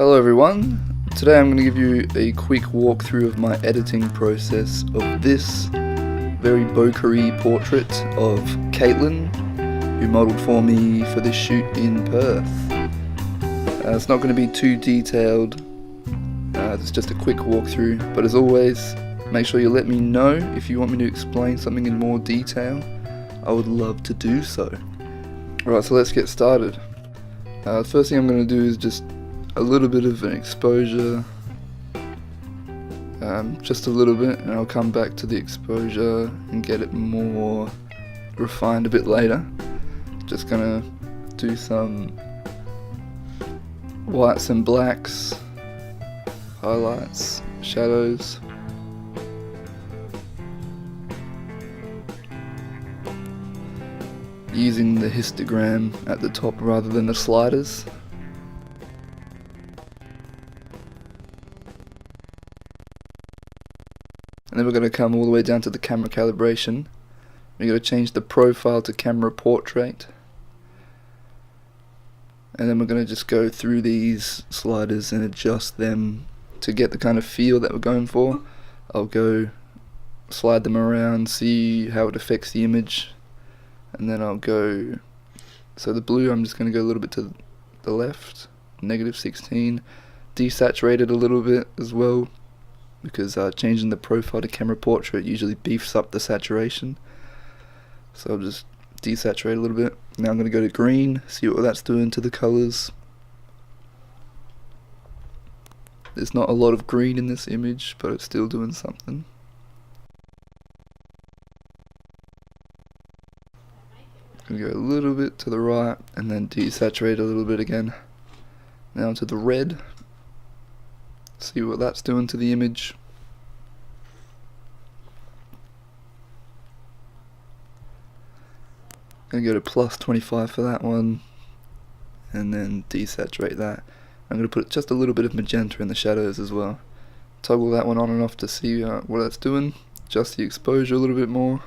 Hello everyone, today I'm going to give you a quick walkthrough of my editing process of this very bokeh-y portrait of Caitlin, who modelled for me for this shoot in Perth. It's not going to be too detailed, it's just a quick walkthrough, but as always, make sure you let me know if you want me to explain something in more detail. I would love to do so. Alright, so let's get started. The first thing I'm going to do is just a little bit of an exposure, just a little bit, and I'll come back to the exposure and get it more refined a bit later. Just gonna do some whites and blacks, highlights, shadows. Using the histogram at the top rather than the sliders. And then we're going to come all the way down to the camera calibration. We're going to change the profile to camera portrait. And then we're going to just go through these sliders and adjust them to get the kind of feel that we're going for. I'll go slide them around, see how it affects the image. And then I'll go, so the blue I'm just going to go a little bit to the left, -16, desaturate it a little bit as well, because changing the profile to camera portrait usually beefs up the saturation. So I'll just desaturate a little bit. Now I'm going to go to green, see what that's doing to the colours. There's not a lot of green in this image, but it's still doing something. I'm going to go a little bit to the right and then desaturate a little bit again. Now to the red. See what that's doing to the image. I'm going to go to +25 for that one, and then desaturate that. I'm going to put just a little bit of magenta in the shadows as well. Toggle that one on and off to see what that's doing. Adjust the exposure a little bit more.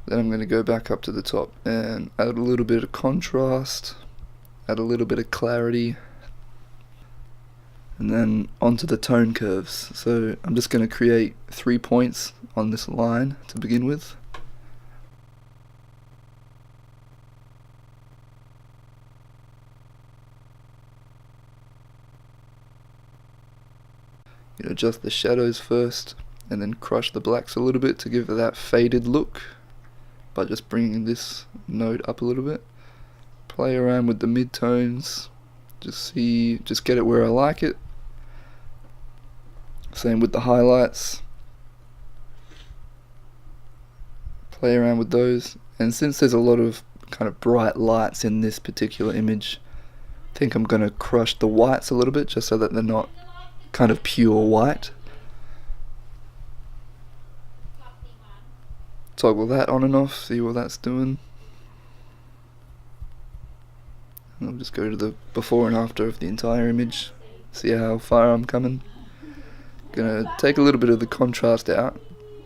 Then I'm going to go back up to the top and add a little bit of contrast, add a little bit of clarity, and then onto the tone curves. So I'm just going to create 3 points on this line to begin with. You adjust the shadows first and then crush the blacks a little bit to give it that faded look by just bringing this node up a little bit. Play around with the midtones, just get it where I like it. Same with the highlights. Play around with those, and since there's a lot of kind of bright lights in this particular image, I think I'm going to crush the whites a little bit just so that they're not kind of pure white. Toggle that on and off, see what that's doing. And I'll just go to the before and after of the entire image, see how far I'm coming. Gonna take a little bit of the contrast out,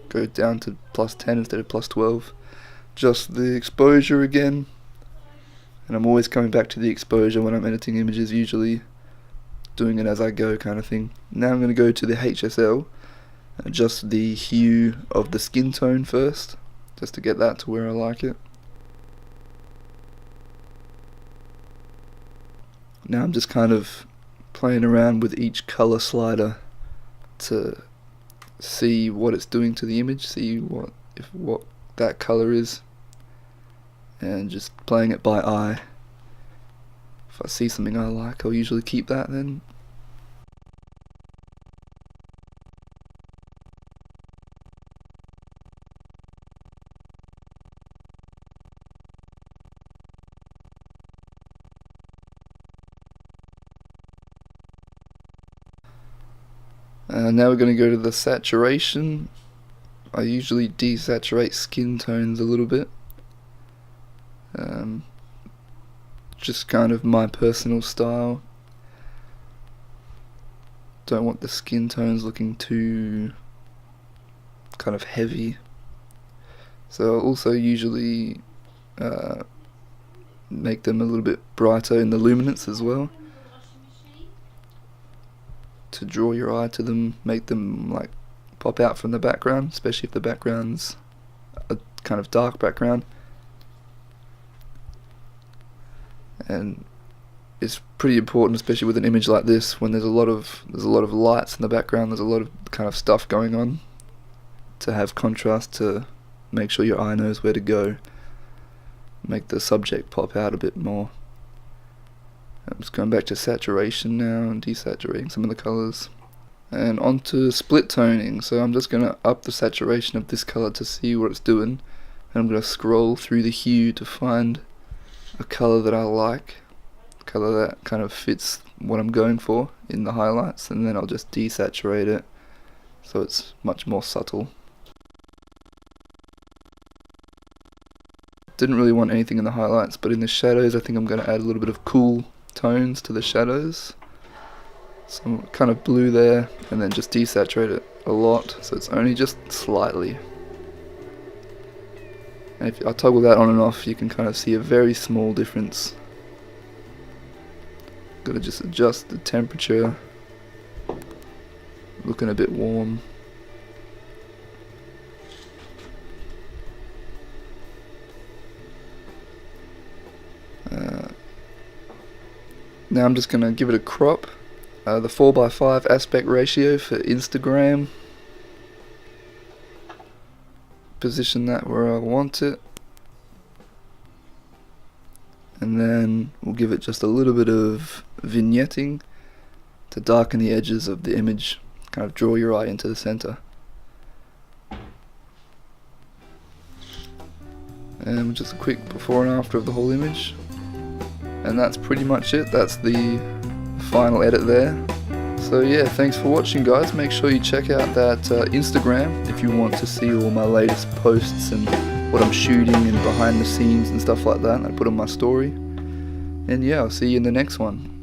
go down to +10 instead of +12. Just the exposure again, and I'm always coming back to the exposure when I'm editing images, usually doing it as I go kind of thing. Now I'm going to go to the HSL, adjust the hue of the skin tone first, just to get that to where I like it. Now I'm just kind of playing around with each color slider to see what it's doing to the image, see what that color is, and just playing it by eye. If I see something I like, I'll usually keep that then. Now we're going to go to the saturation. I usually desaturate skin tones a little bit. Just kind of my personal style. Don't want the skin tones looking too kind of heavy. So I'll also usually make them a little bit brighter in the luminance as well. to draw your eye to them, make them like pop out from the background, especially if the background's a kind of dark background. And it's pretty important, especially with an image like this, when there's a lot of lights in the background, there's a lot of kind of stuff going on, to have contrast to make sure your eye knows where to go, make the subject pop out a bit more. I'm just going back to saturation now and desaturating some of the colours. And onto split toning, so I'm just going to up the saturation of this colour to see what it's doing, and I'm going to scroll through the hue to find a colour that I like, a colour that kind of fits what I'm going for in the highlights, and then I'll just desaturate it so it's much more subtle. Didn't really want anything in the highlights, but in the shadows I think I'm going to add a little bit of cool tones to the shadows. Some kind of blue there, and then just desaturate it a lot so it's only just slightly. And if I toggle that on and off, you can kind of see a very small difference. Gotta just adjust the temperature, looking a bit warm. Now I'm just gonna give it a crop. The 4:5 aspect ratio for Instagram. Position that where I want it. And then we'll give it just a little bit of vignetting to darken the edges of the image, kind of draw your eye into the center. And just a quick before and after of the whole image. And that's pretty much it. That's the final edit there. So yeah, thanks for watching guys. Make sure you check out that Instagram if you want to see all my latest posts and what I'm shooting and behind the scenes and stuff like that I put on my story. And yeah, I'll see you in the next one.